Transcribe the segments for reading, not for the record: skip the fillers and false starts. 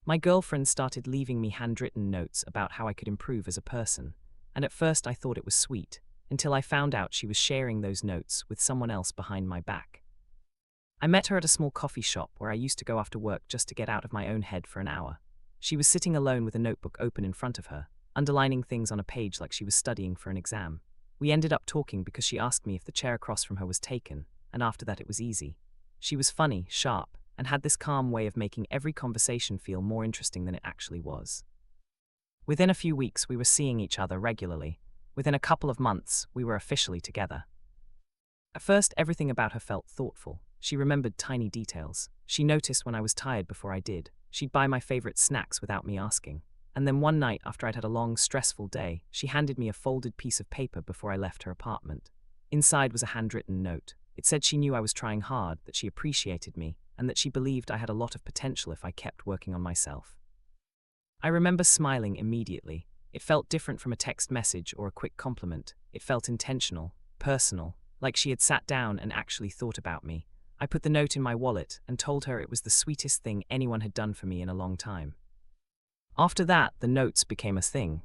My girlfriend started leaving me handwritten notes about how I could improve as a person, and at first I thought it was sweet, until I found out she was sharing those notes with someone else behind my back. I met her at a small coffee shop where I used to go after work just to get out of my own head for an hour. She was sitting alone with a notebook open in front of her, underlining things on a page like she was studying for an exam. We ended up talking because she asked me if the chair across from her was taken, and after that it was easy. She was funny, sharp, and had this calm way of making every conversation feel more interesting than it actually was. Within a few weeks we were seeing each other regularly. Within a couple of months we were officially together. At first everything about her felt thoughtful. She remembered tiny details. She noticed when I was tired before I did. She'd buy my favorite snacks without me asking. And then one night, after I'd had a long, stressful day, she handed me a folded piece of paper before I left her apartment. Inside was a handwritten note. It said she knew I was trying hard, that she appreciated me, and that she believed I had a lot of potential if I kept working on myself. I remember smiling immediately. It felt different from a text message or a quick compliment. It felt intentional, personal, like she had sat down and actually thought about me. I put the note in my wallet and told her it was the sweetest thing anyone had done for me in a long time. After that, the notes became a thing.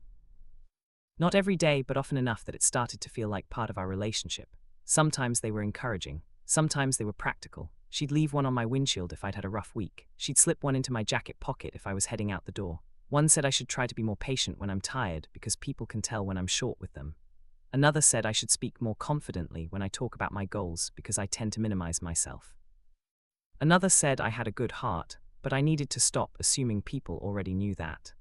Not every day, but often enough that it started to feel like part of our relationship. Sometimes they were encouraging. Sometimes they were practical. She'd leave one on my windshield if I'd had a rough week. She'd slip one into my jacket pocket if I was heading out the door. One said I should try to be more patient when I'm tired because people can tell when I'm short with them. Another said I should speak more confidently when I talk about my goals because I tend to minimize myself. Another said I had a good heart, but I needed to stop assuming people already knew that.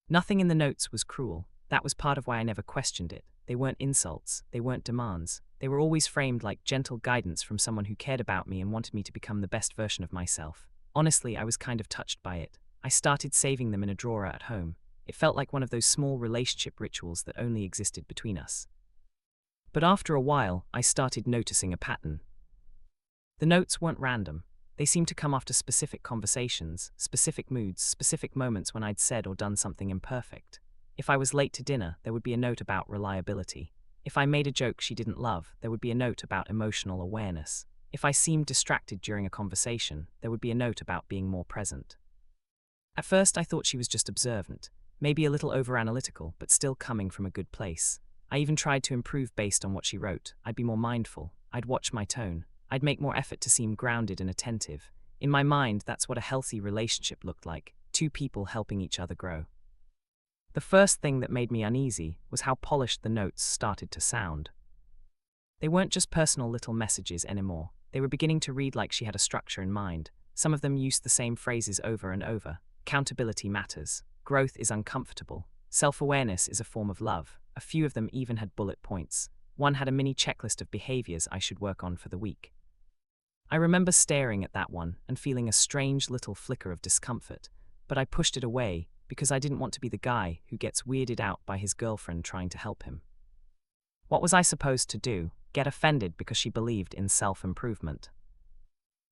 Nothing in the notes was cruel. That was part of why I never questioned it. They weren't insults. They weren't demands. They were always framed like gentle guidance from someone who cared about me and wanted me to become the best version of myself. Honestly, I was kind of touched by it. I started saving them in a drawer at home. It felt like one of those small relationship rituals that only existed between us. But after a while, I started noticing a pattern. The notes weren't random. They seemed to come after specific conversations, specific moods, specific moments when I'd said or done something imperfect. If I was late to dinner, there would be a note about reliability. If I made a joke she didn't love, there would be a note about emotional awareness. If I seemed distracted during a conversation, there would be a note about being more present. At first, I thought she was just observant. Maybe a little over-analytical, but still coming from a good place. I even tried to improve based on what she wrote. I'd be more mindful. I'd watch my tone. I'd make more effort to seem grounded and attentive. In my mind, that's what a healthy relationship looked like. Two people helping each other grow. The first thing that made me uneasy was how polished the notes started to sound. They weren't just personal little messages anymore. They were beginning to read like she had a structure in mind. Some of them used the same phrases over and over. Accountability matters. Growth is uncomfortable. Self-awareness is a form of love. A few of them even had bullet points. One had a mini checklist of behaviors I should work on for the week. I remember staring at that one and feeling a strange little flicker of discomfort, but I pushed it away because I didn't want to be the guy who gets weirded out by his girlfriend trying to help him. What was I supposed to do? Get offended because she believed in self-improvement?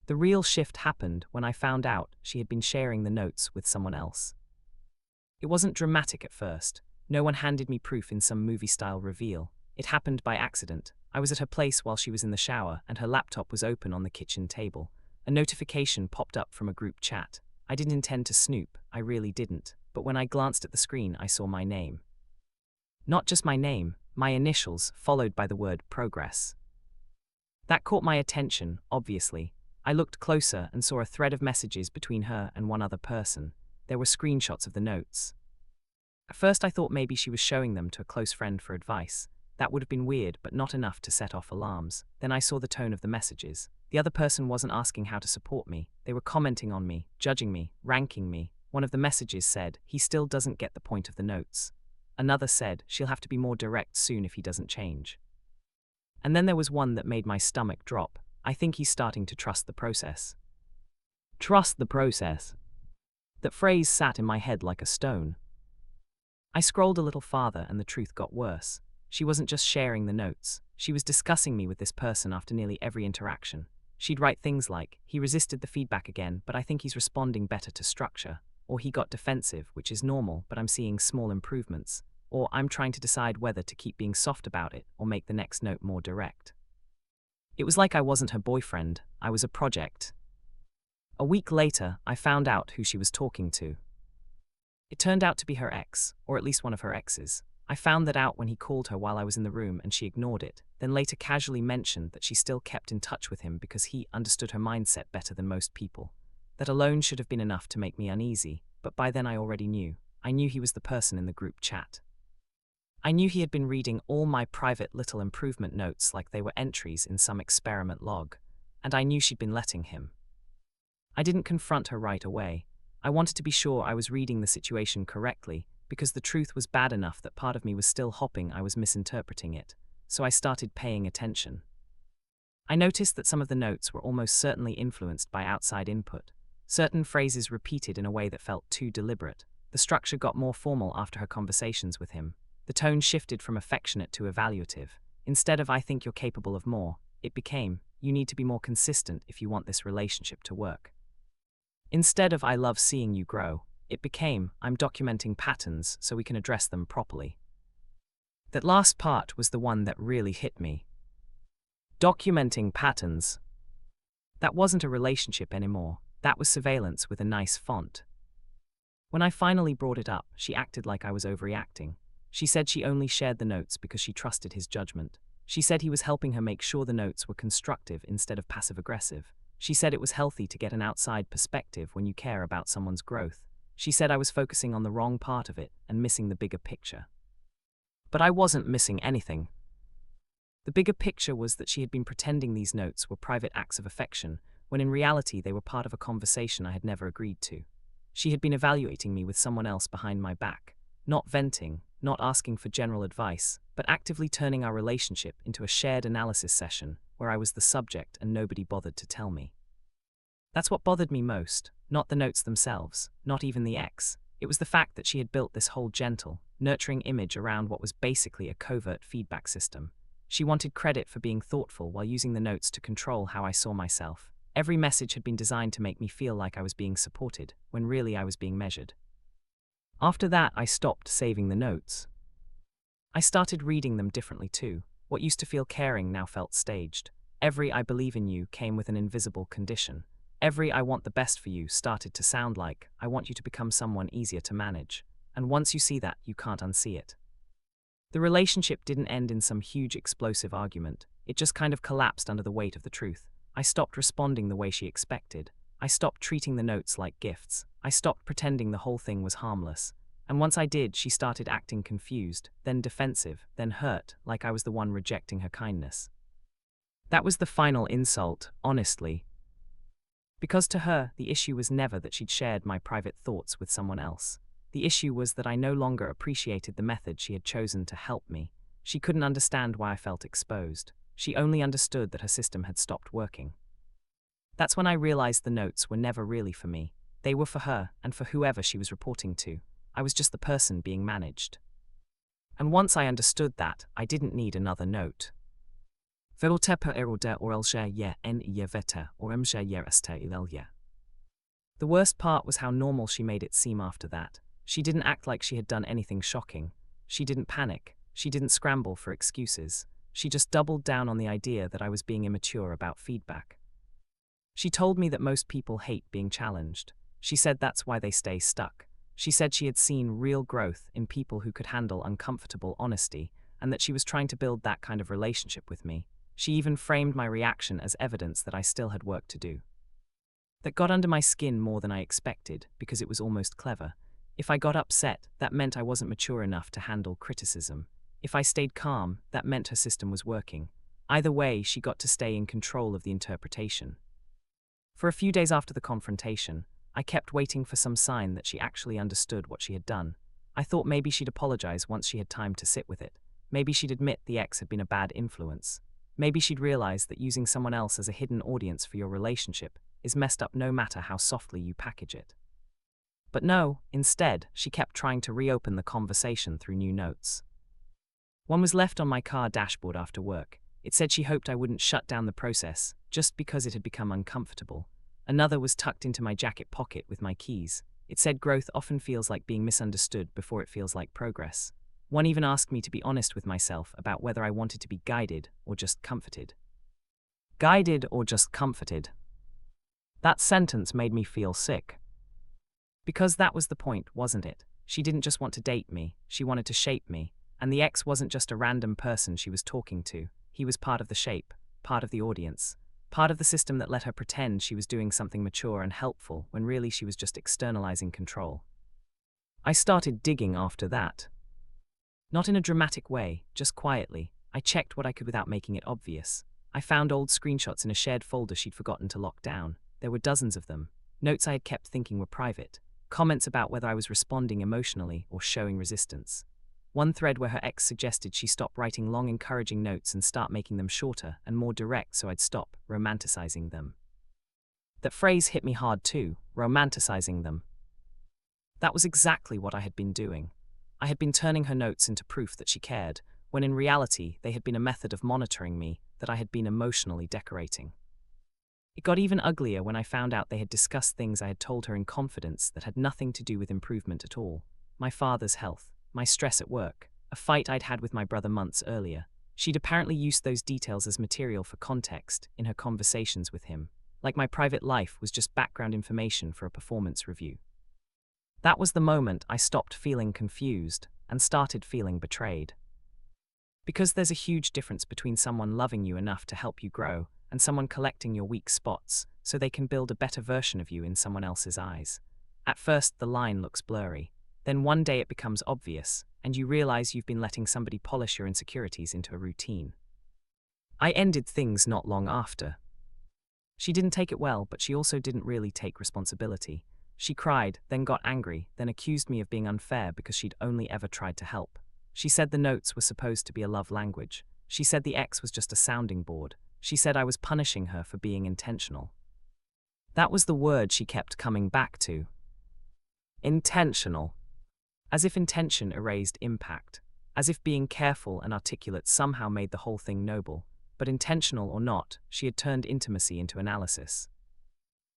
The real shift happened when I found out she had been sharing the notes with someone else. It wasn't dramatic at first. No one handed me proof in some movie-style reveal. It happened by accident. I was at her place while she was in the shower, and her laptop was open on the kitchen table. A notification popped up from a group chat. I didn't intend to snoop, I really didn't, but when I glanced at the screen I saw my name. Not just my name, my initials, followed by the word progress. That caught my attention, obviously. I looked closer and saw a thread of messages between her and one other person. There were screenshots of the notes. At first I thought maybe she was showing them to a close friend for advice. That would have been weird, but not enough to set off alarms. Then I saw the tone of the messages. The other person wasn't asking how to support me. They were commenting on me, judging me, ranking me. One of the messages said, "He still doesn't get the point of the notes." Another said, "She'll have to be more direct soon if he doesn't change." And then there was one that made my stomach drop. "I think he's starting to trust the process." Trust the process. That phrase sat in my head like a stone. I scrolled a little farther and the truth got worse. She wasn't just sharing the notes. She was discussing me with this person after nearly every interaction. She'd write things like, "He resisted the feedback again, but I think he's responding better to structure." Or, "He got defensive, which is normal, but I'm seeing small improvements." Or, "I'm trying to decide whether to keep being soft about it or make the next note more direct." It was like I wasn't her boyfriend, I was a project. A week later, I found out who she was talking to. It turned out to be her ex, or at least one of her exes. I found that out when he called her while I was in the room and she ignored it, then later casually mentioned that she still kept in touch with him because he understood her mindset better than most people. That alone should have been enough to make me uneasy, but by then I already knew. I knew he was the person in the group chat. I knew he had been reading all my private little improvement notes like they were entries in some experiment log, and I knew she'd been letting him. I didn't confront her right away. I wanted to be sure I was reading the situation correctly, because the truth was bad enough that part of me was still hoping I was misinterpreting it, so I started paying attention. I noticed that some of the notes were almost certainly influenced by outside input. Certain phrases repeated in a way that felt too deliberate. The structure got more formal after her conversations with him. The tone shifted from affectionate to evaluative. Instead of "I think you're capable of more," it became "You need to be more consistent if you want this relationship to work." Instead of "I love seeing you grow," it became "I'm documenting patterns so we can address them properly." That last part was the one that really hit me. Documenting patterns. That wasn't a relationship anymore. That was surveillance with a nice font. When I finally brought it up, she acted like I was overreacting. She said she only shared the notes because she trusted his judgment. She said he was helping her make sure the notes were constructive instead of passive-aggressive. She said it was healthy to get an outside perspective when you care about someone's growth. She said I was focusing on the wrong part of it and missing the bigger picture. But I wasn't missing anything. The bigger picture was that she had been pretending these notes were private acts of affection, when in reality they were part of a conversation I had never agreed to. She had been evaluating me with someone else behind my back, not venting, not asking for general advice, but actively turning our relationship into a shared analysis session where I was the subject and nobody bothered to tell me. That's what bothered me most, not the notes themselves, not even the ex. It was the fact that she had built this whole gentle, nurturing image around what was basically a covert feedback system. She wanted credit for being thoughtful while using the notes to control how I saw myself. Every message had been designed to make me feel like I was being supported, when really I was being measured. After that, I stopped saving the notes. I started reading them differently too. What used to feel caring now felt staged. Every "I believe in you" came with an invisible condition. Every "I want the best for you" started to sound like "I want you to become someone easier to manage." And once you see that, you can't unsee it. The relationship didn't end in some huge explosive argument. It just kind of collapsed under the weight of the truth. I stopped responding the way she expected. I stopped treating the notes like gifts. I stopped pretending the whole thing was harmless. And once I did, she started acting confused, then defensive, then hurt, like I was the one rejecting her kindness. That was the final insult, honestly. Because to her, the issue was never that she'd shared my private thoughts with someone else. The issue was that I no longer appreciated the method she had chosen to help me. She couldn't understand why I felt exposed. She only understood that her system had stopped working. That's when I realized the notes were never really for me. They were for her, and for whoever she was reporting to. I was just the person being managed. And once I understood that, I didn't need another note. The worst part was how normal she made it seem after that. She didn't act like she had done anything shocking. She didn't panic. She didn't scramble for excuses. She just doubled down on the idea that I was being immature about feedback. She told me that most people hate being challenged. She said that's why they stay stuck. She said she had seen real growth in people who could handle uncomfortable honesty, and that she was trying to build that kind of relationship with me. She even framed my reaction as evidence that I still had work to do. That got under my skin more than I expected, because it was almost clever. If I got upset, that meant I wasn't mature enough to handle criticism. If I stayed calm, that meant her system was working. Either way, she got to stay in control of the interpretation. For a few days after the confrontation, I kept waiting for some sign that she actually understood what she had done. I thought maybe she'd apologize once she had time to sit with it. Maybe she'd admit the ex had been a bad influence. Maybe she'd realize that using someone else as a hidden audience for your relationship is messed up no matter how softly you package it. But no, instead, she kept trying to reopen the conversation through new notes. One was left on my car dashboard after work. It said she hoped I wouldn't shut down the process just because it had become uncomfortable. Another was tucked into my jacket pocket with my keys. It said growth often feels like being misunderstood before it feels like progress. One even asked me to be honest with myself about whether I wanted to be guided or just comforted. Guided or just comforted? That sentence made me feel sick. Because that was the point, wasn't it? She didn't just want to date me, she wanted to shape me. And the ex wasn't just a random person she was talking to. He was part of the shape, part of the audience, part of the system that let her pretend she was doing something mature and helpful when really she was just externalizing control. I started digging after that. Not in a dramatic way, just quietly. I checked what I could without making it obvious. I found old screenshots in a shared folder she'd forgotten to lock down. There were dozens of them. Notes I had kept thinking were private. Comments about whether I was responding emotionally or showing resistance. One thread where her ex suggested she stop writing long encouraging notes and start making them shorter and more direct so I'd stop romanticizing them. That phrase hit me hard too, romanticizing them. That was exactly what I had been doing. I had been turning her notes into proof that she cared, when in reality they had been a method of monitoring me that I had been emotionally decorating. It got even uglier when I found out they had discussed things I had told her in confidence that had nothing to do with improvement at all. My father's health, my stress at work, a fight I'd had with my brother months earlier. She'd apparently used those details as material for context in her conversations with him, like my private life was just background information for a performance review. That was the moment I stopped feeling confused and started feeling betrayed. Because there's a huge difference between someone loving you enough to help you grow and someone collecting your weak spots so they can build a better version of you in someone else's eyes. At first, the line looks blurry. Then one day it becomes obvious, and you realize you've been letting somebody polish your insecurities into a routine. I ended things not long after. She didn't take it well, but she also didn't really take responsibility. She cried, then got angry, then accused me of being unfair because she'd only ever tried to help. She said the notes were supposed to be a love language. She said the ex was just a sounding board. She said I was punishing her for being intentional. That was the word she kept coming back to. Intentional. As if intention erased impact. As if being careful and articulate somehow made the whole thing noble. But intentional or not, she had turned intimacy into analysis.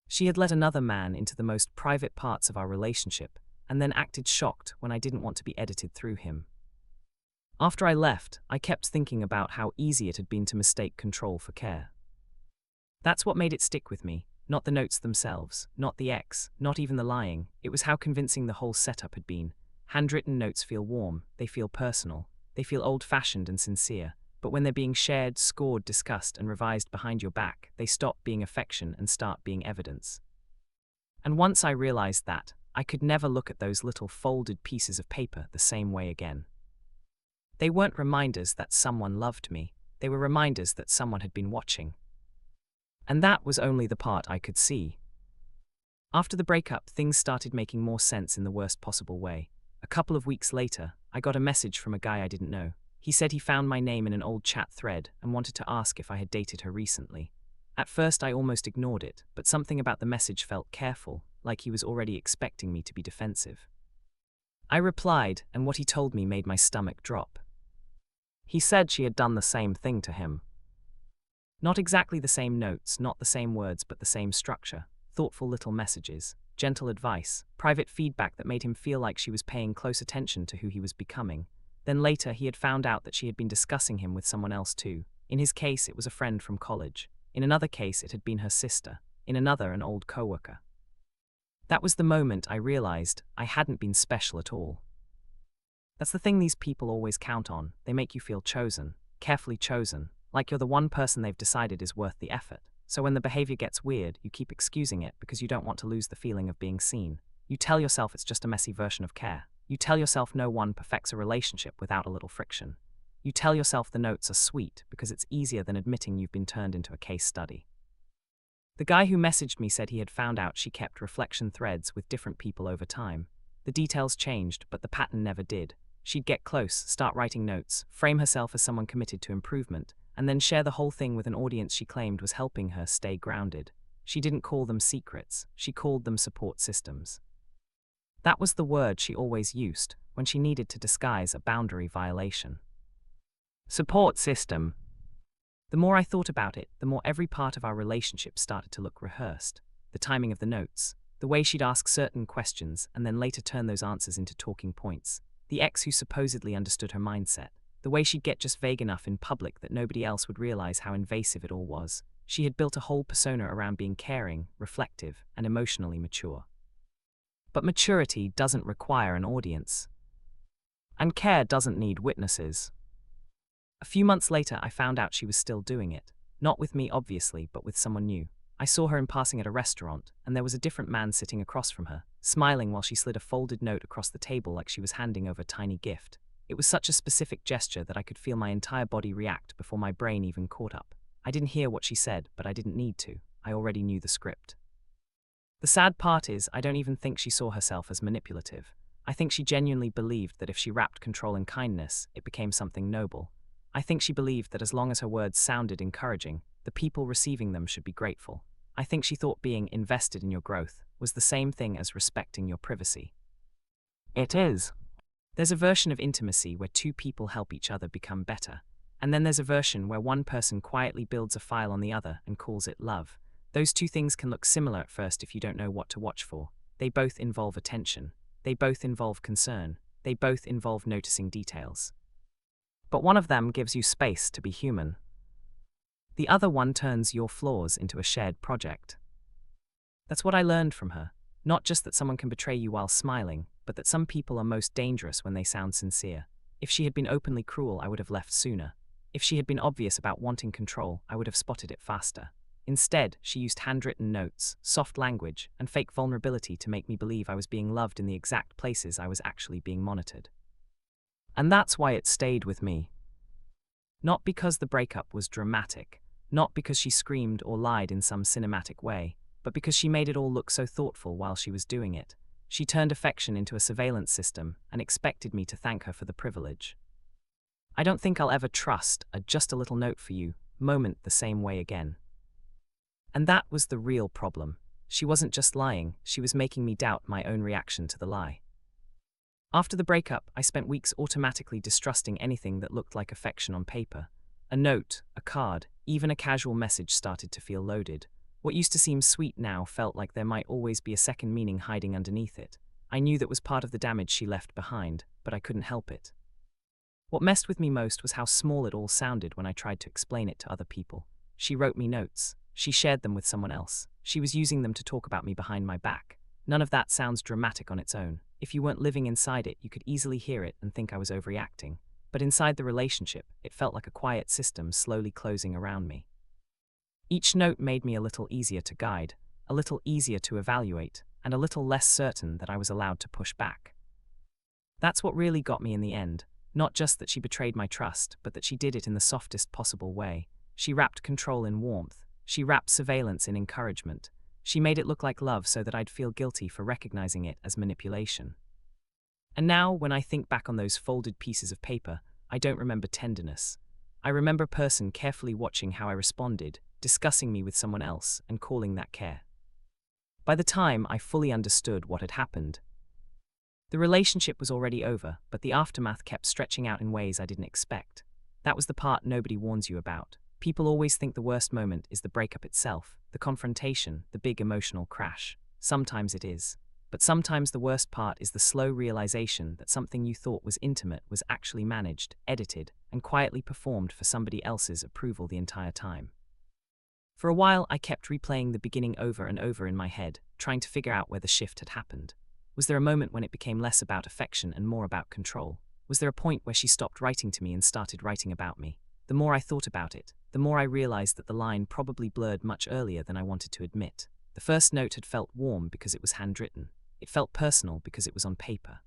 She had let another man into the most private parts of our relationship, and then acted shocked when I didn't want to be edited through him. After I left, I kept thinking about how easy it had been to mistake control for care. That's what made it stick with me, not the notes themselves, not the ex, not even the lying. It was how convincing the whole setup had been. Handwritten notes feel warm, they feel personal, they feel old-fashioned and sincere, but when they're being shared, scored, discussed, and revised behind your back, they stop being affection and start being evidence. And once I realized that, I could never look at those little folded pieces of paper the same way again. They weren't reminders that someone loved me, they were reminders that someone had been watching. And that was only the part I could see. After the breakup, things started making more sense in the worst possible way. A couple of weeks later, I got a message from a guy I didn't know. He said he found my name in an old chat thread and wanted to ask if I had dated her recently. At first I almost ignored it, but something about the message felt careful, like he was already expecting me to be defensive. I replied, and what he told me made my stomach drop. He said she had done the same thing to him. Not exactly the same notes, not the same words, but the same structure. Thoughtful little messages, gentle advice, private feedback that made him feel like she was paying close attention to who he was becoming. Then later, he had found out that she had been discussing him with someone else too. In his case, it was a friend from college. In another case, it had been her sister. In another, an old coworker. That was the moment I realized I hadn't been special at all. That's the thing these people always count on. They make you feel chosen, carefully chosen, like you're the one person they've decided is worth the effort. So when the behavior gets weird, you keep excusing it because you don't want to lose the feeling of being seen. You tell yourself it's just a messy version of care. You tell yourself no one perfects a relationship without a little friction. You tell yourself the notes are sweet because it's easier than admitting you've been turned into a case study. The guy who messaged me said he had found out she kept reflection threads with different people over time. The details changed, but the pattern never did. She'd get close, start writing notes, frame herself as someone committed to improvement, and then share the whole thing with an audience she claimed was helping her stay grounded. She didn't call them secrets, she called them support systems. That was the word she always used when she needed to disguise a boundary violation. Support system. The more I thought about it, the more every part of our relationship started to look rehearsed. The timing of the notes, the way she'd ask certain questions and then later turn those answers into talking points, the ex who supposedly understood her mindset, the way she'd get just vague enough in public that nobody else would realize how invasive it all was. She had built a whole persona around being caring, reflective, and emotionally mature. But maturity doesn't require an audience. And care doesn't need witnesses. A few months later, I found out she was still doing it. Not with me, obviously, but with someone new. I saw her in passing at a restaurant, and there was a different man sitting across from her, smiling while she slid a folded note across the table like she was handing over a tiny gift. It was such a specific gesture that I could feel my entire body react before my brain even caught up. I didn't hear what she said, but I didn't need to. I already knew the script. The sad part is, I don't even think she saw herself as manipulative. I think she genuinely believed that if she wrapped control in kindness, it became something noble. I think she believed that as long as her words sounded encouraging, the people receiving them should be grateful. I think she thought being invested in your growth was the same thing as respecting your privacy. It is. There's a version of intimacy where two people help each other become better. And then there's a version where one person quietly builds a file on the other and calls it love. Those two things can look similar at first if you don't know what to watch for. They both involve attention. They both involve concern. They both involve noticing details. But one of them gives you space to be human. The other one turns your flaws into a shared project. That's what I learned from her. Not just that someone can betray you while smiling, but that some people are most dangerous when they sound sincere. If she had been openly cruel, I would have left sooner. If she had been obvious about wanting control, I would have spotted it faster. Instead, she used handwritten notes, soft language, and fake vulnerability to make me believe I was being loved in the exact places I was actually being monitored. And that's why it stayed with me. Not because the breakup was dramatic, not because she screamed or lied in some cinematic way, but because she made it all look so thoughtful while she was doing it. She turned affection into a surveillance system and expected me to thank her for the privilege. I don't think I'll ever trust a "just a little note for you" moment the same way again. And that was the real problem. She wasn't just lying, she was making me doubt my own reaction to the lie. After the breakup, I spent weeks automatically distrusting anything that looked like affection on paper. A note, a card, even a casual message started to feel loaded. What used to seem sweet now felt like there might always be a second meaning hiding underneath it. I knew that was part of the damage she left behind, but I couldn't help it. What messed with me most was how small it all sounded when I tried to explain it to other people. She wrote me notes. She shared them with someone else. She was using them to talk about me behind my back. None of that sounds dramatic on its own. If you weren't living inside it, you could easily hear it and think I was overreacting. But inside the relationship, it felt like a quiet system slowly closing around me. Each note made me a little easier to guide, a little easier to evaluate, and a little less certain that I was allowed to push back. That's what really got me in the end. Not just that she betrayed my trust, but that she did it in the softest possible way. She wrapped control in warmth. She wrapped surveillance in encouragement. She made it look like love so that I'd feel guilty for recognizing it as manipulation. And now, when I think back on those folded pieces of paper, I don't remember tenderness. I remember a person carefully watching how I responded, discussing me with someone else, and calling that care. By the time I fully understood what had happened, the relationship was already over, but the aftermath kept stretching out in ways I didn't expect. That was the part nobody warns you about. People always think the worst moment is the breakup itself, the confrontation, the big emotional crash. Sometimes it is. But sometimes the worst part is the slow realization that something you thought was intimate was actually managed, edited, and quietly performed for somebody else's approval the entire time. For a while, I kept replaying the beginning over and over in my head, trying to figure out where the shift had happened. Was there a moment when it became less about affection and more about control? Was there a point where she stopped writing to me and started writing about me? The more I thought about it, the more I realized that the line probably blurred much earlier than I wanted to admit. The first note had felt warm because it was handwritten. It felt personal because it was on paper.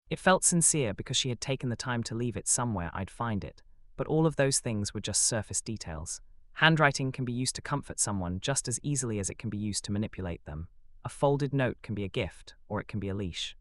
It felt sincere because she had taken the time to leave it somewhere I'd find it. But all of those things were just surface details. Handwriting can be used to comfort someone just as easily as it can be used to manipulate them. A folded note can be a gift, or it can be a leash.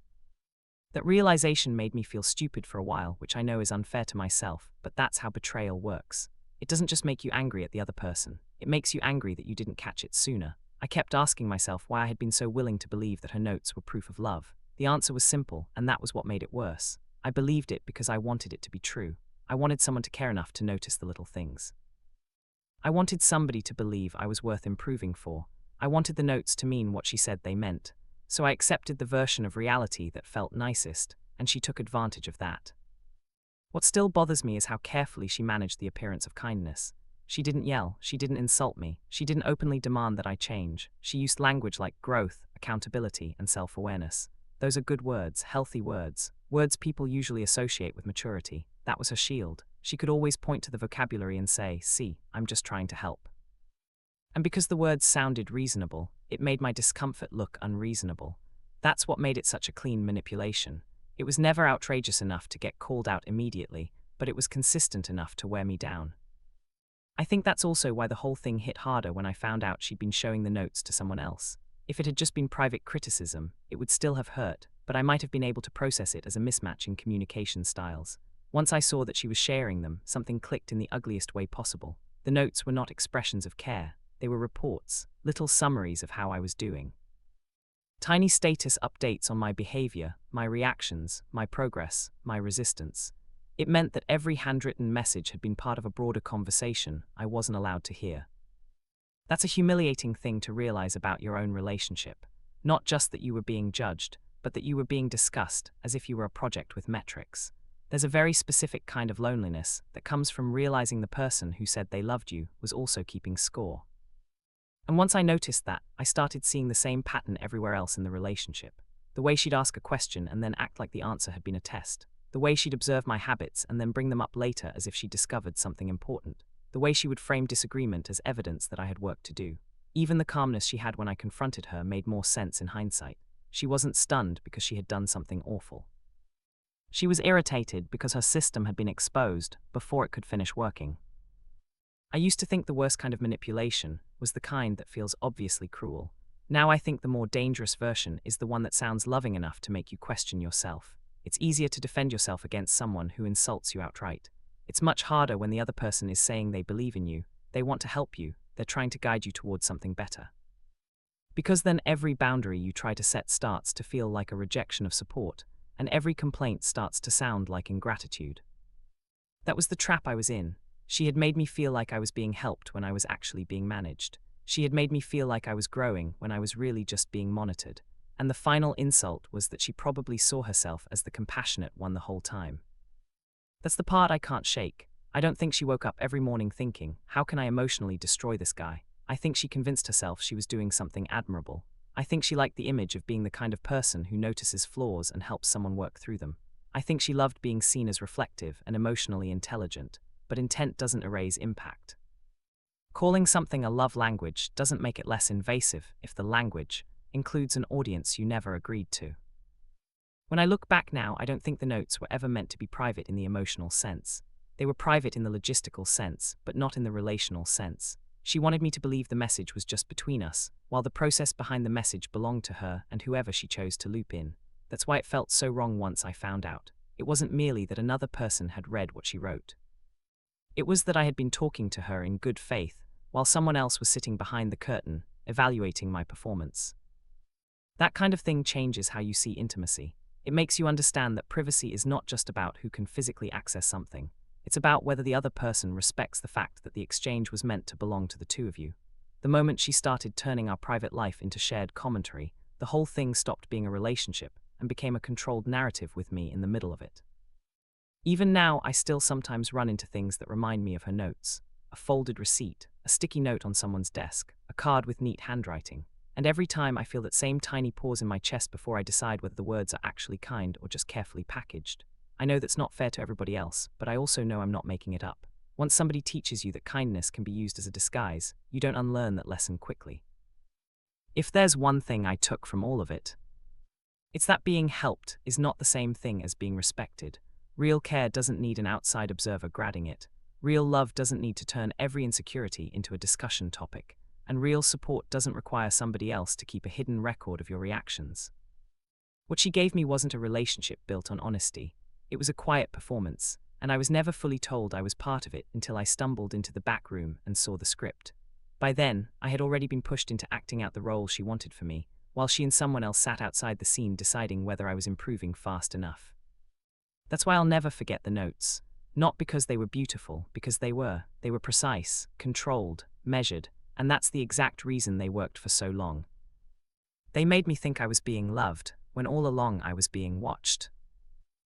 That realization made me feel stupid for a while, which I know is unfair to myself, but that's how betrayal works. It doesn't just make you angry at the other person. It makes you angry that you didn't catch it sooner. I kept asking myself why I had been so willing to believe that her notes were proof of love. The answer was simple, and that was what made it worse. I believed it because I wanted it to be true. I wanted someone to care enough to notice the little things. I wanted somebody to believe I was worth improving for. I wanted the notes to mean what she said they meant. So I accepted the version of reality that felt nicest, and she took advantage of that. What still bothers me is how carefully she managed the appearance of kindness. She didn't yell, she didn't insult me, she didn't openly demand that I change. She used language like growth, accountability, and self-awareness. Those are good words, healthy words, words people usually associate with maturity. That was her shield. She could always point to the vocabulary and say, "See, I'm just trying to help." And because the words sounded reasonable, it made my discomfort look unreasonable. That's what made it such a clean manipulation. It was never outrageous enough to get called out immediately, but it was consistent enough to wear me down. I think that's also why the whole thing hit harder when I found out she'd been showing the notes to someone else. If it had just been private criticism, it would still have hurt, but I might have been able to process it as a mismatch in communication styles. Once I saw that she was sharing them, something clicked in the ugliest way possible. The notes were not expressions of care. They were reports, little summaries of how I was doing. Tiny status updates on my behavior, my reactions, my progress, my resistance. It meant that every handwritten message had been part of a broader conversation I wasn't allowed to hear. That's a humiliating thing to realize about your own relationship. Not just that you were being judged, but that you were being discussed as if you were a project with metrics. There's a very specific kind of loneliness that comes from realizing the person who said they loved you was also keeping score. And once I noticed that, I started seeing the same pattern everywhere else in the relationship. The way she'd ask a question and then act like the answer had been a test. The way she'd observe my habits and then bring them up later as if she discovered something important. The way she would frame disagreement as evidence that I had work to do. Even the calmness she had when I confronted her made more sense in hindsight. She wasn't stunned because she had done something awful. She was irritated because her system had been exposed before it could finish working. I used to think the worst kind of manipulation was the kind that feels obviously cruel. Now I think the more dangerous version is the one that sounds loving enough to make you question yourself. It's easier to defend yourself against someone who insults you outright. It's much harder when the other person is saying they believe in you, they want to help you, they're trying to guide you towards something better. Because then every boundary you try to set starts to feel like a rejection of support, and every complaint starts to sound like ingratitude. That was the trap I was in. She had made me feel like I was being helped when I was actually being managed. She had made me feel like I was growing when I was really just being monitored. And the final insult was that she probably saw herself as the compassionate one the whole time. That's the part I can't shake. I don't think she woke up every morning thinking, how can I emotionally destroy this guy? I think she convinced herself she was doing something admirable. I think she liked the image of being the kind of person who notices flaws and helps someone work through them. I think she loved being seen as reflective and emotionally intelligent. But intent doesn't erase impact. Calling something a love language doesn't make it less invasive if the language includes an audience you never agreed to. When I look back now, I don't think the notes were ever meant to be private in the emotional sense. They were private in the logistical sense, but not in the relational sense. She wanted me to believe the message was just between us, while the process behind the message belonged to her and whoever she chose to loop in. That's why it felt so wrong once I found out. It wasn't merely that another person had read what she wrote. It was that I had been talking to her in good faith, while someone else was sitting behind the curtain, evaluating my performance. That kind of thing changes how you see intimacy. It makes you understand that privacy is not just about who can physically access something. It's about whether the other person respects the fact that the exchange was meant to belong to the two of you. The moment she started turning our private life into shared commentary, the whole thing stopped being a relationship and became a controlled narrative with me in the middle of it. Even now, I still sometimes run into things that remind me of her notes. A folded receipt, a sticky note on someone's desk, a card with neat handwriting. And every time I feel that same tiny pause in my chest before I decide whether the words are actually kind or just carefully packaged. I know that's not fair to everybody else, but I also know I'm not making it up. Once somebody teaches you that kindness can be used as a disguise, you don't unlearn that lesson quickly. If there's one thing I took from all of it, it's that being helped is not the same thing as being respected. Real care doesn't need an outside observer grading it. Real love doesn't need to turn every insecurity into a discussion topic. And real support doesn't require somebody else to keep a hidden record of your reactions. What she gave me wasn't a relationship built on honesty. It was a quiet performance, and I was never fully told I was part of it until I stumbled into the back room and saw the script. By then, I had already been pushed into acting out the role she wanted for me, while she and someone else sat outside the scene deciding whether I was improving fast enough. That's why I'll never forget the notes. Not because they were beautiful, because they were. They were precise, controlled, measured, and that's the exact reason they worked for so long. They made me think I was being loved, when all along I was being watched.